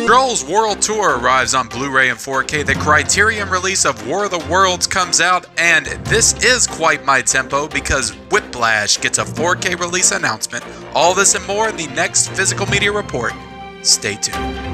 Trolls World Tour arrives on Blu-ray and 4K. The Criterion release of War of the Worlds comes out, and this is quite my tempo because Whiplash gets a 4K release announcement. All this and more in the next Physical Media Report. Stay tuned.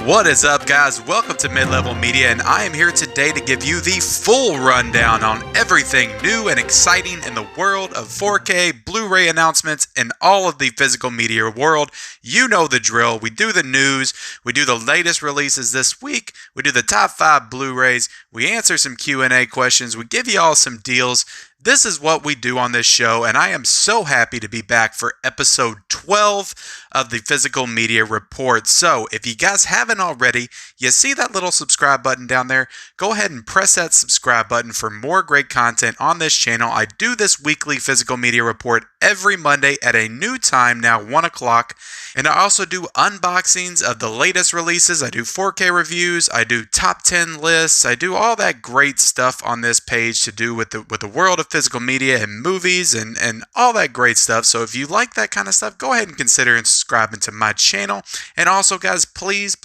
What is up, guys? Welcome to Mid-Level Media, and I am here today to give you the full rundown on everything new and exciting in the world of 4K, Blu-ray announcements, and all of the physical media world. You know the drill. We do the news, we do the latest releases this week, we do the top 5 Blu-rays, we answer some Q&A questions, we give you all some deals. This is what we do on this show, and I am so happy to be back for episode 12 of the Physical Media Report. So, if you guys haven't already, you see that little subscribe button down there? Go ahead and press that subscribe button for more great content on this channel. I do this weekly Physical Media Report every Monday at a new time, now 1 o'clock. And I also do unboxings of the latest releases. I do 4K reviews. I do top 10 lists. I do all that great stuff on this page to do with the world of physical media and movies and all that great stuff. So if you like that kind of stuff, go ahead and consider subscribing to my channel. And also, guys, please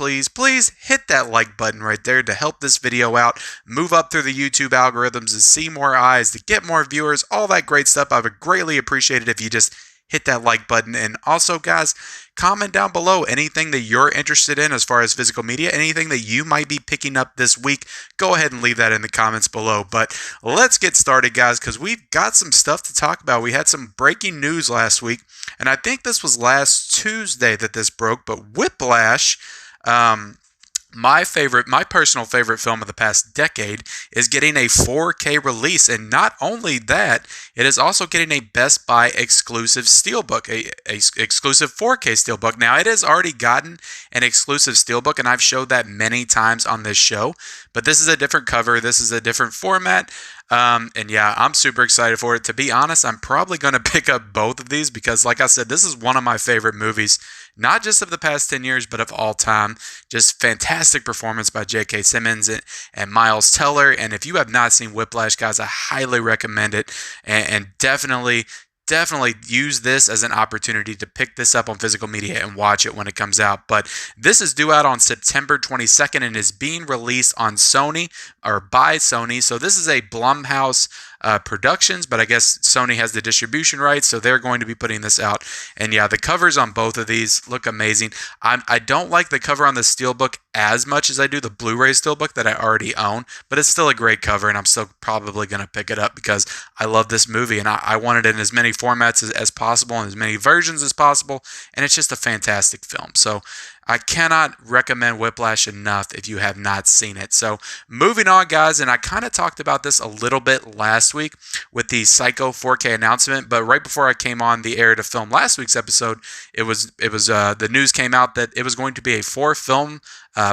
hit that like button right there to help this video out, move up through the YouTube algorithms to see more eyes, to get more viewers, all that great stuff. I would greatly appreciate it if you just hit that like button. And also, guys, comment down below anything that you're interested in as far as physical media, anything that you might be picking up this week. Go ahead and leave that in the comments below. But let's get started, guys, because we've got some stuff to talk about. We had some breaking news last week, and I think this was last Tuesday that this broke, but Whiplash, my personal favorite film of the past decade, is getting a 4K release. And not only that, it is also getting a Best Buy exclusive steelbook, a exclusive 4K steelbook. Now, it has already gotten an exclusive steelbook, and I've showed that many times on this show, but this is a different cover. This is a different format. And yeah, I'm super excited for it. To be honest, I'm probably going to pick up both of these because, like I said, this is one of my favorite movies, not just of the past 10 years, but of all time. Just fantastic performance by J.K. Simmons and Miles Teller. And if you have not seen Whiplash, guys, I highly recommend it. And definitely use this as an opportunity to pick this up on physical media and watch it when it comes out. But this is due out on September 22nd and is being released on Sony, or by Sony. So this is a Blumhouse Productions, but I guess Sony has the distribution rights, so they're going to be putting this out. And yeah, the covers on both of these look amazing. I don't like the cover on the steelbook as much as I do the Blu-ray steelbook that I already own, but it's still a great cover, and I'm still probably going to pick it up because I love this movie, and I want it in as many formats as possible and as many versions as possible, and it's just a fantastic film. So I cannot recommend Whiplash enough if you have not seen it. So moving on, guys, and I kind of talked about this a little bit last week with the Psycho 4K announcement, but right before I came on the air to film last week's episode, the news came out that it was going to be a 4-film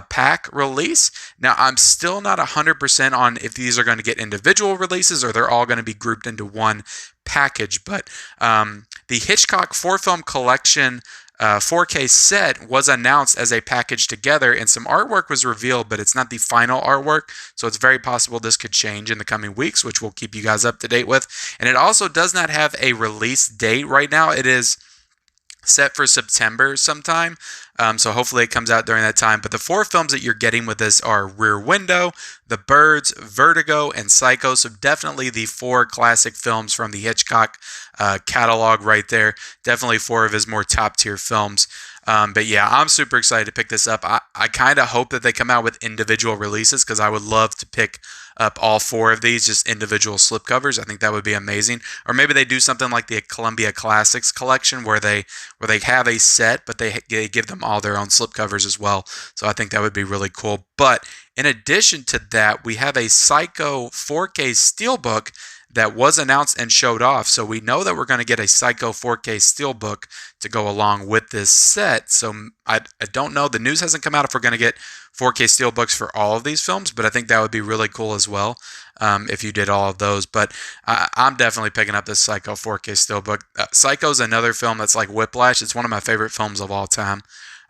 pack release. Now, I'm still not 100% on if these are going to get individual releases or they're all going to be grouped into one package, but the Hitchcock 4-film collection 4K set was announced as a package together, and some artwork was revealed, but it's not the final artwork, so it's very possible this could change in the coming weeks, which we'll keep you guys up to date with. And it also does not have a release date right now. It is set for September sometime, so hopefully it comes out during that time. But the 4 films that you're getting with this are Rear Window, The Birds, Vertigo, and Psycho. So definitely the 4 classic films from the Hitchcock catalog right there. Definitely 4 of his more top tier films. But yeah, I'm super excited to pick this up. I kind of hope that they come out with individual releases because I would love to pick up all 4 of these, just individual slipcovers. I think that would be amazing. Or maybe they do something like the Columbia Classics collection where they have a set, but they give them all their own slipcovers as well. So I think that would be really cool. But in addition to that, we have a Psycho 4K steelbook that was announced and showed off. So we know that we're going to get a Psycho 4K Steelbook to go along with this set. So I don't know. The news hasn't come out if we're going to get 4K Steelbooks for all of these films, but I think that would be really cool as well if you did all of those. But I'm definitely picking up this Psycho 4K Steelbook. Psycho is another film that's like Whiplash. It's one of my favorite films of all time.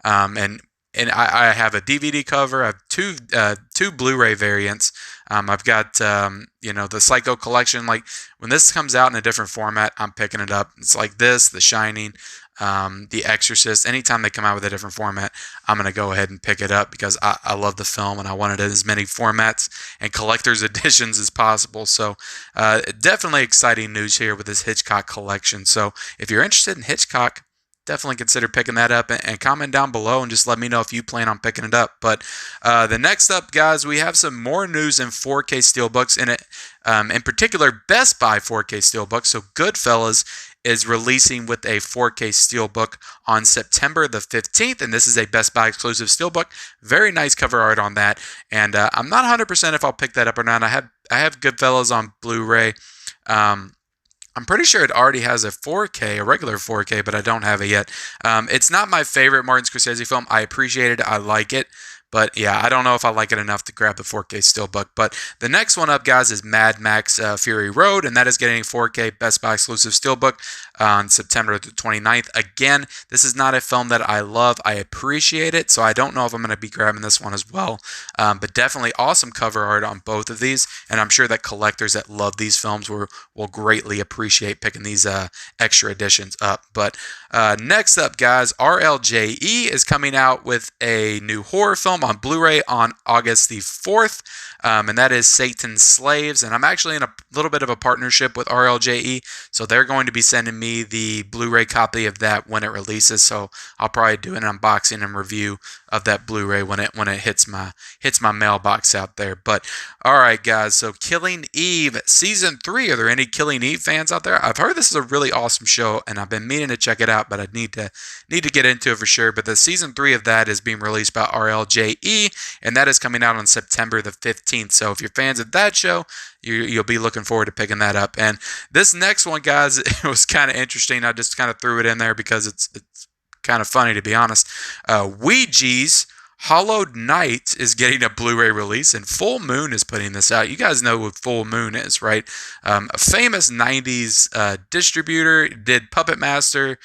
And I have a DVD cover. I have two Blu-ray variants. I've got the Psycho collection. Like when this comes out in a different format, I'm picking it up. It's like this, The Shining, The Exorcist. Anytime they come out with a different format, I'm gonna go ahead and pick it up because I love the film and I want it in as many formats and collector's editions as possible. So definitely exciting news here with this Hitchcock collection. So if you're interested in Hitchcock, definitely consider picking that up and comment down below and just let me know if you plan on picking it up. But the next up, guys, we have some more news in 4K Steelbooks, and in particular, Best Buy 4K Steelbook. So Goodfellas is releasing with a 4K Steelbook on September the 15th, and this is a Best Buy exclusive Steelbook. Very nice cover art on that, and I'm not 100% if I'll pick that up or not. I have Goodfellas on Blu-ray. I'm pretty sure it already has a 4K, a regular 4K, but I don't have it yet. It's not my favorite Martin Scorsese film. I appreciate it. I like it. But yeah, I don't know if I like it enough to grab the 4K Steelbook. But the next one up, guys, is Mad Max Fury Road, and that is getting a 4K Best Buy exclusive Steelbook on September the 29th. Again, this is not a film that I love. I appreciate it, so I don't know if I'm going to be grabbing this one as well. But definitely awesome cover art on both of these, and I'm sure that collectors that love these films will greatly appreciate picking these extra editions up. But next up, guys, RLJE is coming out with a new horror film on Blu-ray on August the 4th, and that is Satan's Slaves. And I'm actually in a little bit of a partnership with RLJE, so they're going to be sending me the Blu-ray copy of that when it releases. So I'll probably do an unboxing and review of that Blu-ray when it hits my mailbox out there. But all right, guys, so Killing Eve season 3. Are there any Killing Eve fans out there? I've heard this is a really awesome show, and I've been meaning to check it out, but I need to get into it for sure. But the season 3 of that is being released by RLJE, and that is coming out on September the 15th. So if you're fans of that show, you'll be looking forward to picking that up. And this next one, guys, it was kind of interesting. I just kind of threw it in there because it's kind of funny, to be honest. Ouija's Hollowed Night is getting a Blu-ray release, and Full Moon is putting this out. You guys know what Full Moon is, right? A famous 90s distributor, did Puppet Master,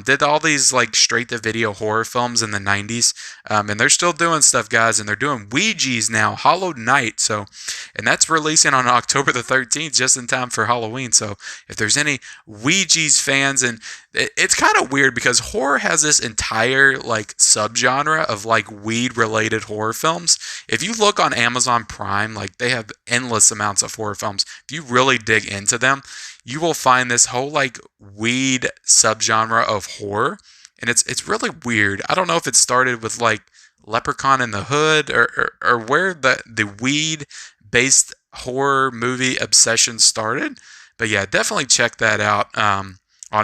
did all these like straight-to-video horror films in the 90s, and they're still doing stuff, guys, and they're doing Ouija's now, Hollowed Night, and that's releasing on October the 13th, just in time for Halloween. So if there's any Ouija's fans, and it's kind of weird because horror has this entire like subgenre of like weed-related horror films. If you look on Amazon Prime, like they have endless amounts of horror films. If you really dig into them, you will find this whole like weed subgenre of horror, and it's really weird. I don't know if it started with like Leprechaun in the Hood or where the weed based horror movie obsession started, but yeah, definitely check that out on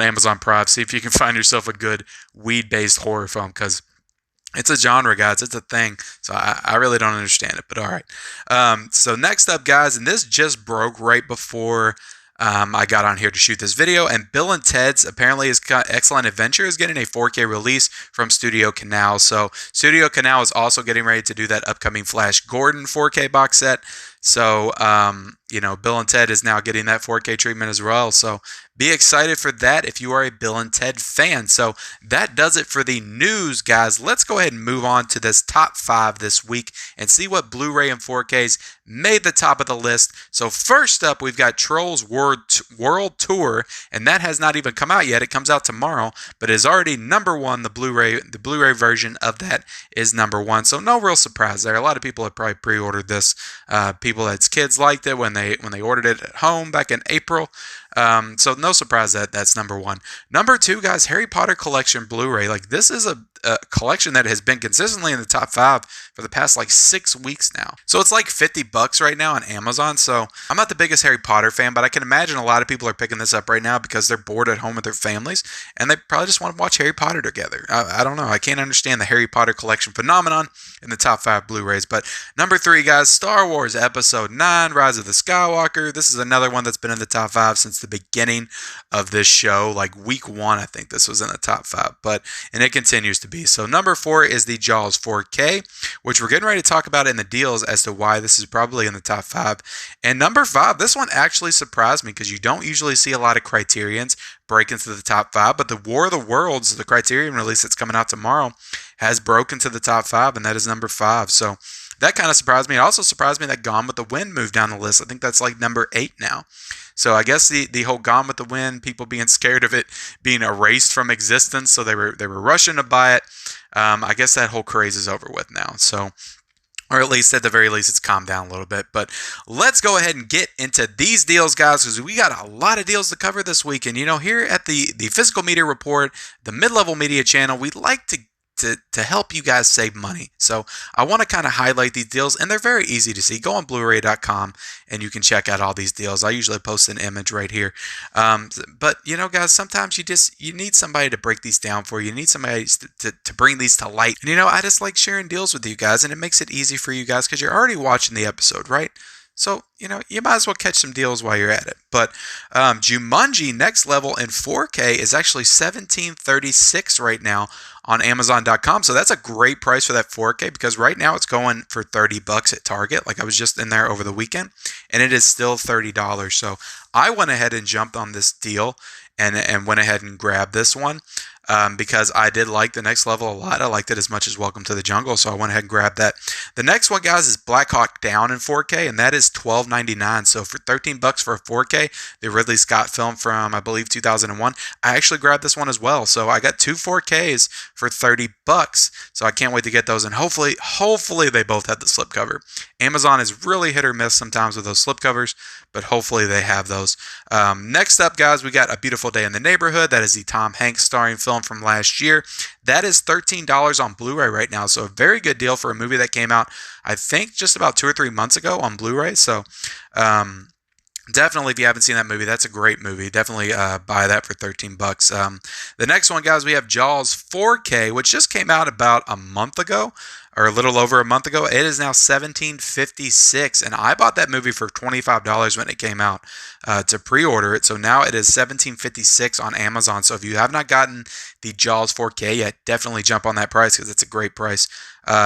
Amazon Prime. See if you can find yourself a good weed based horror film, because it's a genre, guys. It's a thing. So I really don't understand it, but all right. So next up, guys, and this just broke right before I got on here to shoot this video, and Bill and Ted's apparently Excellent Adventure is getting a 4K release from Studio Canal. So Studio Canal is also getting ready to do that upcoming Flash Gordon 4K box set. So, Bill and Ted is now getting that 4K treatment as well. So be excited for that if you are a Bill and Ted fan. So that does it for the news, guys. Let's go ahead and move on to this top 5 this week and see what Blu-ray and 4Ks made the top of the list. So first up, we've got Trolls World Tour, and that has not even come out yet. It comes out tomorrow, but is already number 1. The Blu-ray version of that is number 1. So no real surprise there. A lot of people have probably pre-ordered this. People that's kids liked it when they ordered it at home back in April. So no surprise that that's number one. Number two, guys, Harry Potter collection Blu-ray. Like this is a collection that has been consistently in the top 5 for the past like 6 weeks now. So it's like $50 right now on Amazon. So I'm not the biggest Harry Potter fan, but I can imagine a lot of people are picking this up right now because they're bored at home with their families and they probably just want to watch Harry Potter together. I don't know. I can't understand the Harry Potter collection phenomenon in the top 5 Blu-rays. But number 3, guys, Star Wars Episode 9, Rise of the Skywalker. This is another one that's been in the top 5 since the beginning of this show. Like week 1, I think this was in the top 5, and it continues to be. So number 4 is the Jaws 4K, which we're getting ready to talk about in the deals as to why this is probably in the top 5. And number 5, this one actually surprised me because you don't usually see a lot of Criterions break into the top 5, but the War of the Worlds, the Criterion release that's coming out tomorrow, has broken to the top 5, and that is number 5. So that kind of surprised me. It also surprised me that Gone with the Wind moved down the list. I think that's like number 8 now. So I guess the whole Gone with the Wind, people being scared of it being erased from existence, so they were rushing to buy it. I guess that whole craze is over with now. So, or at least at the very least, it's calmed down a little bit. But let's go ahead and get into these deals, guys, because we got a lot of deals to cover this week. And here at the Physical Media Report, the Mid-Level Media channel, we like to help you guys save money. So I want to kind of highlight these deals, and they're very easy to see. Go on Bluray.com and you can check out all these deals. I usually post an image right here. But guys, sometimes you need somebody to break these down for you. You need somebody to bring these to light. And I just like sharing deals with you guys, and it makes it easy for you guys because you're already watching the episode, right? So, you might as well catch some deals while you're at it. But Jumanji Next Level in 4K is actually $17.36 right now on Amazon.com. So that's a great price for that 4K because right now it's going for $30 at Target. Like I was just in there over the weekend, and it is still $30. So I went ahead and jumped on this deal and went ahead and grabbed this one. Because I did like the Next Level a lot. I liked it as much as Welcome to the Jungle, so I went ahead and grabbed that. The next one, guys, is Black Hawk Down in 4K, and that is $12.99. So for $13 for a 4K, the Ridley Scott film from, I believe, 2001, I actually grabbed this one as well. So I got 2 4Ks for $30. So I can't wait to get those, and hopefully they both have the slipcover. Amazon is really hit or miss sometimes with those slipcovers, but hopefully they have those. Next up, guys, we got A Beautiful Day in the Neighborhood. That is the Tom Hanks starring film from last year. That is $13 on Blu-ray right now. So a very good deal for a movie that came out, I think, just about 2 or 3 months ago on Blu-ray. So definitely, if you haven't seen that movie, that's a great movie. Definitely buy that for $13. The next one, guys, we have Jaws 4K, which just came out about a month ago, or a little over a month ago. It is now $17.56, and I bought that movie for $25 when it came out to pre-order it. So now it is $17.56 on Amazon. So if you have not gotten the Jaws 4K yet, definitely jump on that price because it's a great price.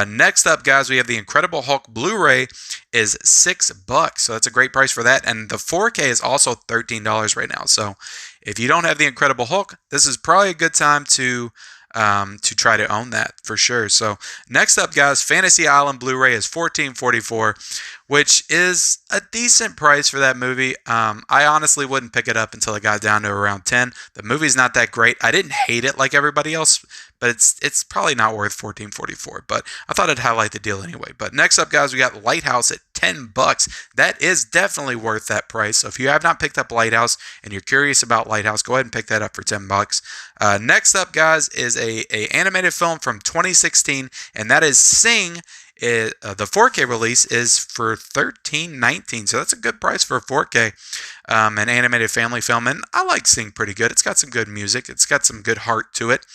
Next up, guys, we have the Incredible Hulk Blu-ray is $6. So that's a great price for that. And the 4K is also $13 right now. So if you don't have the Incredible Hulk, this is probably a good time to try to own that for sure. So next up, guys, Fantasy Island Blu-ray is $14.44, which is a decent price for that movie. I honestly wouldn't pick it up until it got down to around 10. The movie's not that great. I didn't hate it like everybody else, but it's probably not worth $14.44. But I thought I'd highlight the deal anyway. But next up, guys, we got Lighthouse at $10. That is definitely worth that price. So if you have not picked up Lighthouse and you're curious about Lighthouse, go ahead and pick that up for $10. Next up, guys, is a animated film from 2016, and that is Sing. The 4K release is for $13.19, so that's a good price for a 4K, an animated family film. And I like Sing pretty good. It's got some good music. It's got some good heart to it.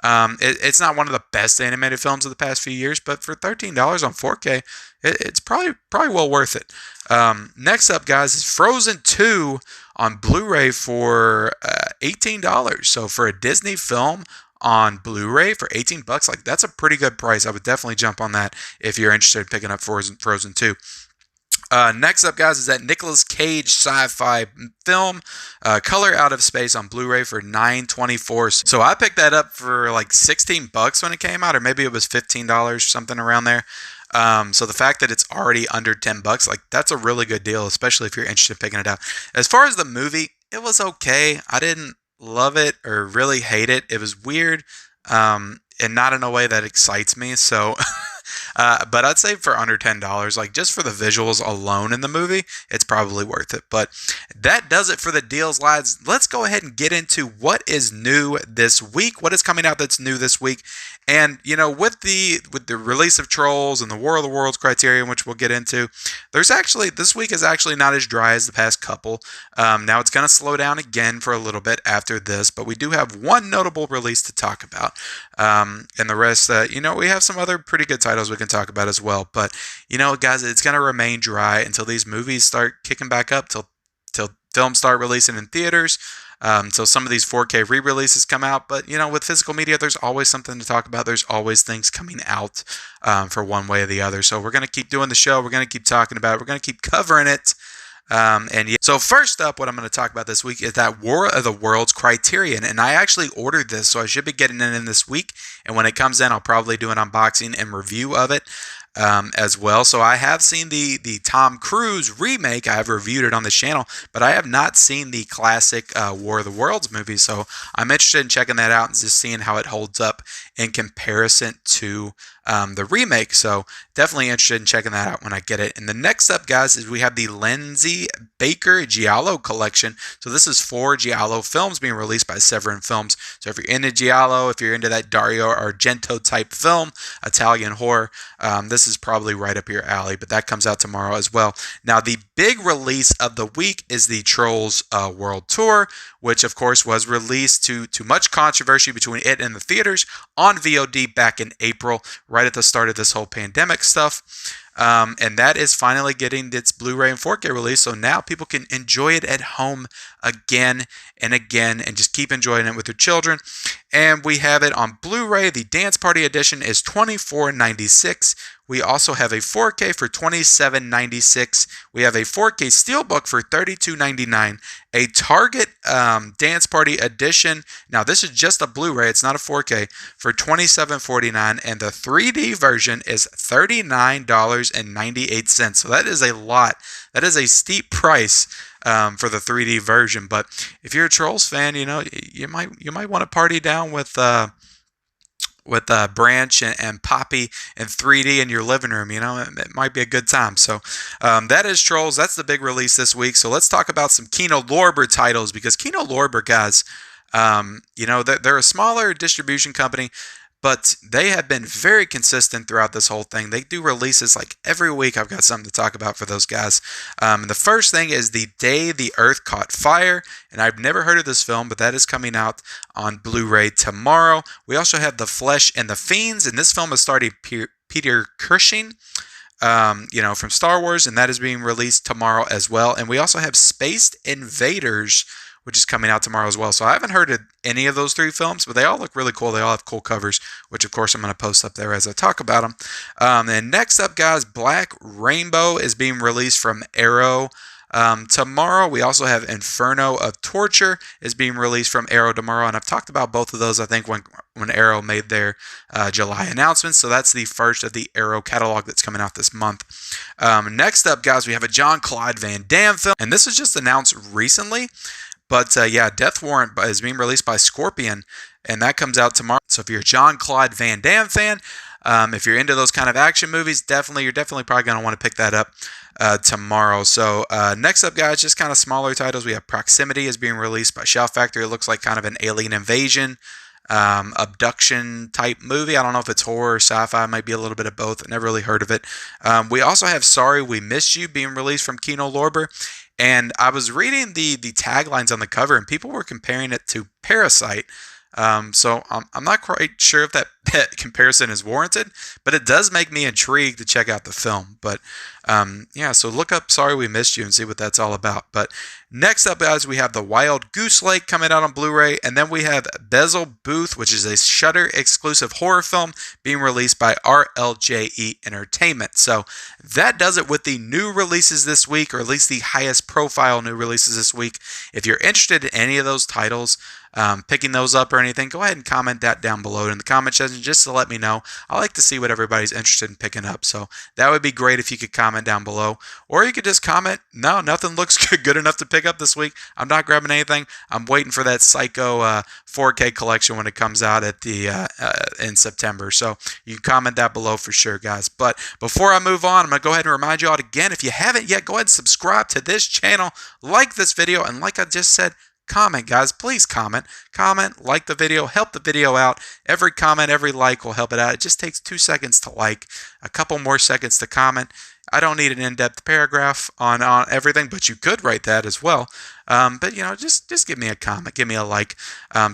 It's not one of the best animated films of the past few years, but for $13 on 4K, it's probably well worth it. Next up, guys, is Frozen 2 on Blu-ray for $18. So for a Disney film on Blu-ray for $18, like that's a pretty good price. I would definitely jump on that if you're interested in picking up Frozen 2. Next up, guys, is that Nicolas Cage sci-fi film, Color Out of Space on Blu-ray for $9.24. So I picked that up for like $16 when it came out, or maybe it was $15, something around there. So the fact that it's already under $10, like that's a really good deal, especially if you're interested in picking it out. As far as the movie, it was okay. I didn't love it or really hate it. It was weird, and not in a way that excites me. So But I'd say for under $10, like just for the visuals alone in the movie, it's probably worth it. But that does it for the deals, lads. Let's go ahead and get into what is new this week. What is coming out that's new this week? And with the release of Trolls and the War of the Worlds Criterion, which we'll get into, this week is actually not as dry as the past couple. Now it's going to slow down again for a little bit after this, but we do have one notable release to talk about, and the rest, we have some other pretty good titles we can talk about as well. But guys, it's going to remain dry until these movies start kicking back up, till films start releasing in theaters. So some of these 4K re-releases come out, but with physical media, there's always something to talk about. There's always things coming out for one way or the other. So we're going to keep doing the show. We're going to keep talking about it. We're going to keep covering it. So first up, what I'm going to talk about this week is that War of the Worlds Criterion, and I actually ordered this, so I should be getting it in this week. And when it comes in, I'll probably do an unboxing and review of it. As well. So I have seen the Tom Cruise remake. I have reviewed it on the channel, but I have not seen the classic War of the Worlds movie. So I'm interested in checking that out and just seeing how it holds up in comparison to the remake. So definitely interested in checking that out when I get it. And the next up, guys, is we have the Lindsay Baker Giallo collection. So this is 4 Giallo films being released by Severin Films. So if you're into Giallo, if you're into that Dario Argento type film, Italian horror, this is probably right up your alley, but that comes out tomorrow as well. Now, the big release of the week is the Trolls World Tour, which of course was released to much controversy between it and the theaters on VOD back in April, right at the start of this whole pandemic stuff. And that is finally getting its Blu-ray and 4K release, so now people can enjoy it at home again and again and just keep enjoying it with their children. And we have it on Blu-ray. The Dance Party Edition is $24.96. We also have a 4K for $27.96. We have a 4K Steelbook for $32.99. A Target Dance Party Edition. Now, this is just a Blu-ray. It's not a 4K for $27.49. And the 3D version is $39.98. So that is a lot. That is a steep price for the 3D version. But if you're a Trolls fan, you might want to party down with Branch and Poppy and 3D in your living room. It might be a good time. So that is Trolls. That's the big release this week. So let's talk about some Kino Lorber titles, because Kino Lorber, guys, they're a smaller distribution company, but they have been very consistent throughout this whole thing. They do releases like every week. I've got something to talk about for those guys. And the first thing is The Day the Earth Caught Fire. And I've never heard of this film, but that is coming out on Blu-ray tomorrow. We also have The Flesh and the Fiends. And this film is starring Peter Cushing, from Star Wars. And that is being released tomorrow as well. And we also have Spaced Invaders, which is coming out tomorrow as well. So I haven't heard of any of those 3 films, but they all look really cool. They all have cool covers, which of course I'm going to post up there as I talk about them. And next up, guys, Black Rainbow is being released from Arrow tomorrow. We also have Inferno of Torture is being released from Arrow tomorrow. And I've talked about both of those, I think, when Arrow made their July announcements. So that's the first of the Arrow catalog that's coming out this month. Next up, guys, we have a Jean-Claude Van Damme film. And this was just announced recently. But Death Warrant is being released by Scorpion, and that comes out tomorrow. So if you're a Jean-Claude Van Damme fan, if you're into those kind of action movies, you're definitely probably going to want to pick that up tomorrow. So next up, guys, just kind of smaller titles. We have Proximity is being released by Shout Factory. It looks like kind of an alien invasion, abduction type movie. I don't know if it's horror or sci-fi. It might be a little bit of both. I never really heard of it. We also have Sorry We Missed You being released from Kino Lorber. And I was reading the taglines on the cover, and people were comparing it to Parasite. So I'm not quite sure if that comparison is warranted, but it does make me intrigued to check out the film. But so look up Sorry We Missed You and see what that's all about. But next up, guys, we have The Wild Goose Lake coming out on Blu-ray, and then we have Bezel Booth, which is a Shudder exclusive horror film being released by RLJE Entertainment. So that does it with the new releases this week, or at least the highest profile new releases this week. If you're interested in any of those titles, picking those up or anything, go ahead and comment that down below in the comment section just to let me know. I like to see what everybody's interested in picking up. So that would be great if you could comment down below. Or you could just comment, no, nothing looks good enough to pick up this week. I'm not grabbing anything. I'm waiting for that Psycho 4K collection when it comes out at in September. So you can comment that below for sure, guys. But before I move on, I'm going to go ahead and remind you all again, if you haven't yet, go ahead and subscribe to this channel, like this video, and like I just said, comment, guys. Please comment, like the video, help the video out. Every comment, every like will help it out. It just takes 2 seconds to like, a couple more seconds to comment. I don't need an in-depth paragraph on everything, but you could write that as well. But just give me a comment, give me a like,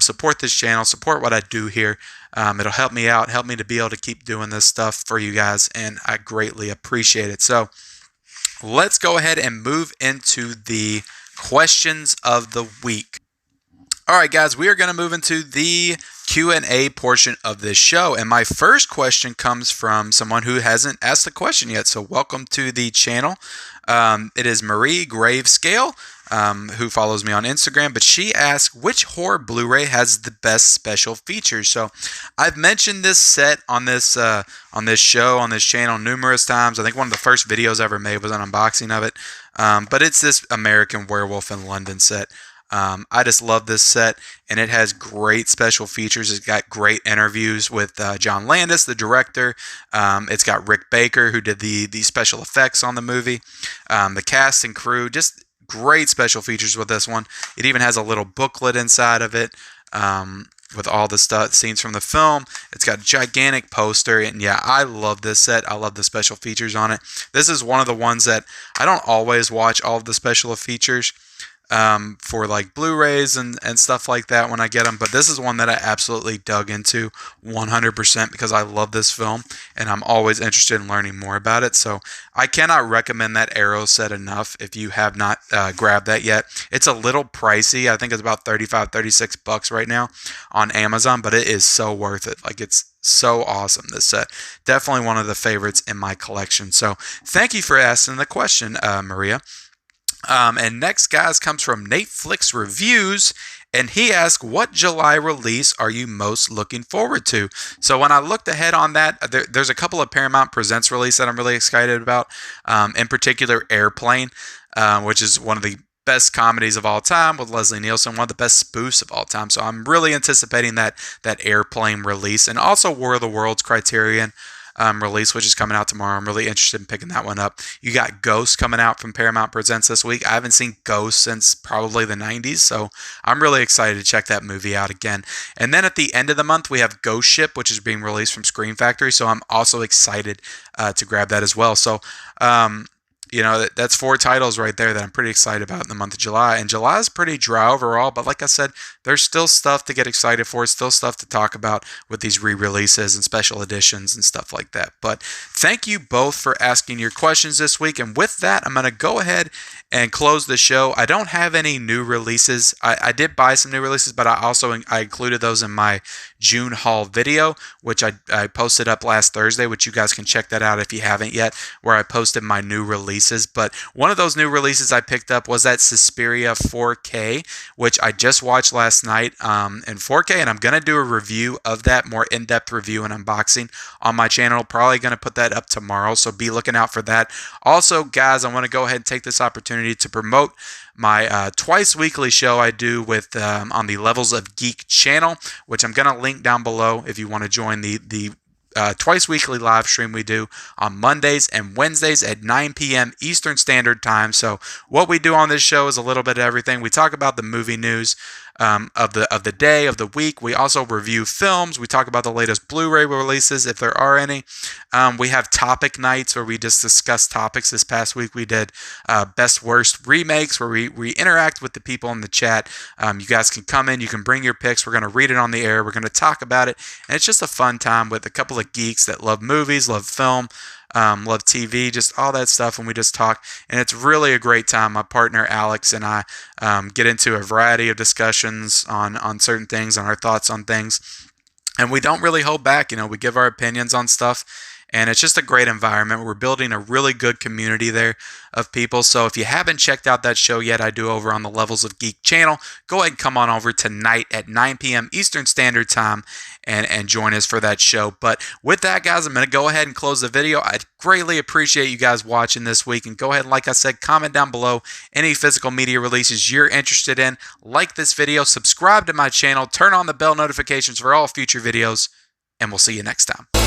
support this channel, support what I do here. It'll help me out, help me to be able to keep doing this stuff for you guys, and I greatly appreciate it. So let's go ahead and move into the questions of the week. All right, guys, we are going to move into the Q&A portion of this show. And my first question comes from someone who hasn't asked a question yet. So welcome to the channel. It is Marie Gravescale, who follows me on Instagram, but she asked, which horror Blu-ray has the best special features? So I've mentioned this set on this show, on this channel numerous times. I think one of the first videos I ever made was an unboxing of it. But it's this American Werewolf in London set. I just love this set, and it has great special features. It's got great interviews with John Landis, the director. It's got Rick Baker, who did the special effects on the movie. The cast and crew, just great special features with this one. It even has a little booklet inside of it with all the scenes from the film. It's got a gigantic poster, and yeah, I love this set. I love the special features on it. This is one of the ones that I don't always watch all of the special features for like Blu-rays and stuff like that when I get them, but this is one that I absolutely dug into 100% because I love this film and I'm always interested in learning more about it. So I cannot recommend that Arrow set enough if you have not grabbed that yet. It's a little pricey. I think it's about $35-36 right now on Amazon, but it is so worth it. Like, it's so awesome, this set. Definitely one of the favorites in my collection. So thank you for asking the question, Maria. And next, guys, comes from Netflix Reviews, and he asked, what July release are you most looking forward to? So when I looked ahead on that, there's a couple of Paramount Presents release that I'm really excited about. In particular, Airplane, which is one of the best comedies of all time with Leslie Nielsen, one of the best spoofs of all time. So I'm really anticipating that Airplane release, and also War of the Worlds Criterion release, which is coming out tomorrow. I'm really interested in picking that one up. You got Ghost coming out from Paramount Presents this week. I haven't seen Ghost since probably the 90s, so I'm really excited to check that movie out again. And then at the end of the month, we have Ghost Ship, which is being released from Scream Factory, so I'm also excited to grab that as well. So that's 4 titles right there that I'm pretty excited about in the month of July. And July is pretty dry overall, but like I said, there's still stuff to get excited for, still stuff to talk about with these re-releases and special editions and stuff like that. But thank you both for asking your questions this week. And with that, I'm going to go ahead and close the show. I don't have any new releases. I did buy some new releases, but I included those in my June haul video, which I posted up last Thursday, which you guys can check that out if you haven't yet, where I posted my new releases. But one of those new releases I picked up was that Suspiria 4K, which I just watched last night in 4K, and I'm going to do a review of that, more in-depth review and unboxing on my channel. Probably going to put that up tomorrow, so be looking out for that. Also, guys, I want to go ahead and take this opportunity to promote my twice weekly show I do with on the Levels of Geek channel, which I'm going to link down below if you want to join the twice weekly live stream we do on Mondays and Wednesdays at 9 p.m. Eastern Standard Time. So what we do on this show is a little bit of everything. We talk about the movie news of the day, of the week. We also review films. We talk about the latest Blu-ray releases, if there are any. We have topic nights where we just discuss topics. This past week we did best worst remakes, where we interact with the people in the chat. You guys can come in, you can bring your picks. We're going to read it on the air. We're going to talk about it, and it's just a fun time with a couple of geeks that love movies, love film, love TV, just all that stuff, and we just talk, and it's really a great time. My partner Alex and I get into a variety of discussions on certain things and our thoughts on things, and we don't really hold back. We give our opinions on stuff, And it's just a great environment. We're building a really good community there of people. So if you haven't checked out that show yet, I do over on the Levels of Geek channel. Go ahead and come on over tonight at 9 p.m. Eastern Standard Time and join us for that show. But with that, guys, I'm going to go ahead and close the video. I'd greatly appreciate you guys watching this week. And go ahead and, like I said, comment down below any physical media releases you're interested in. Like this video, subscribe to my channel, turn on the bell notifications for all future videos, and we'll see you next time.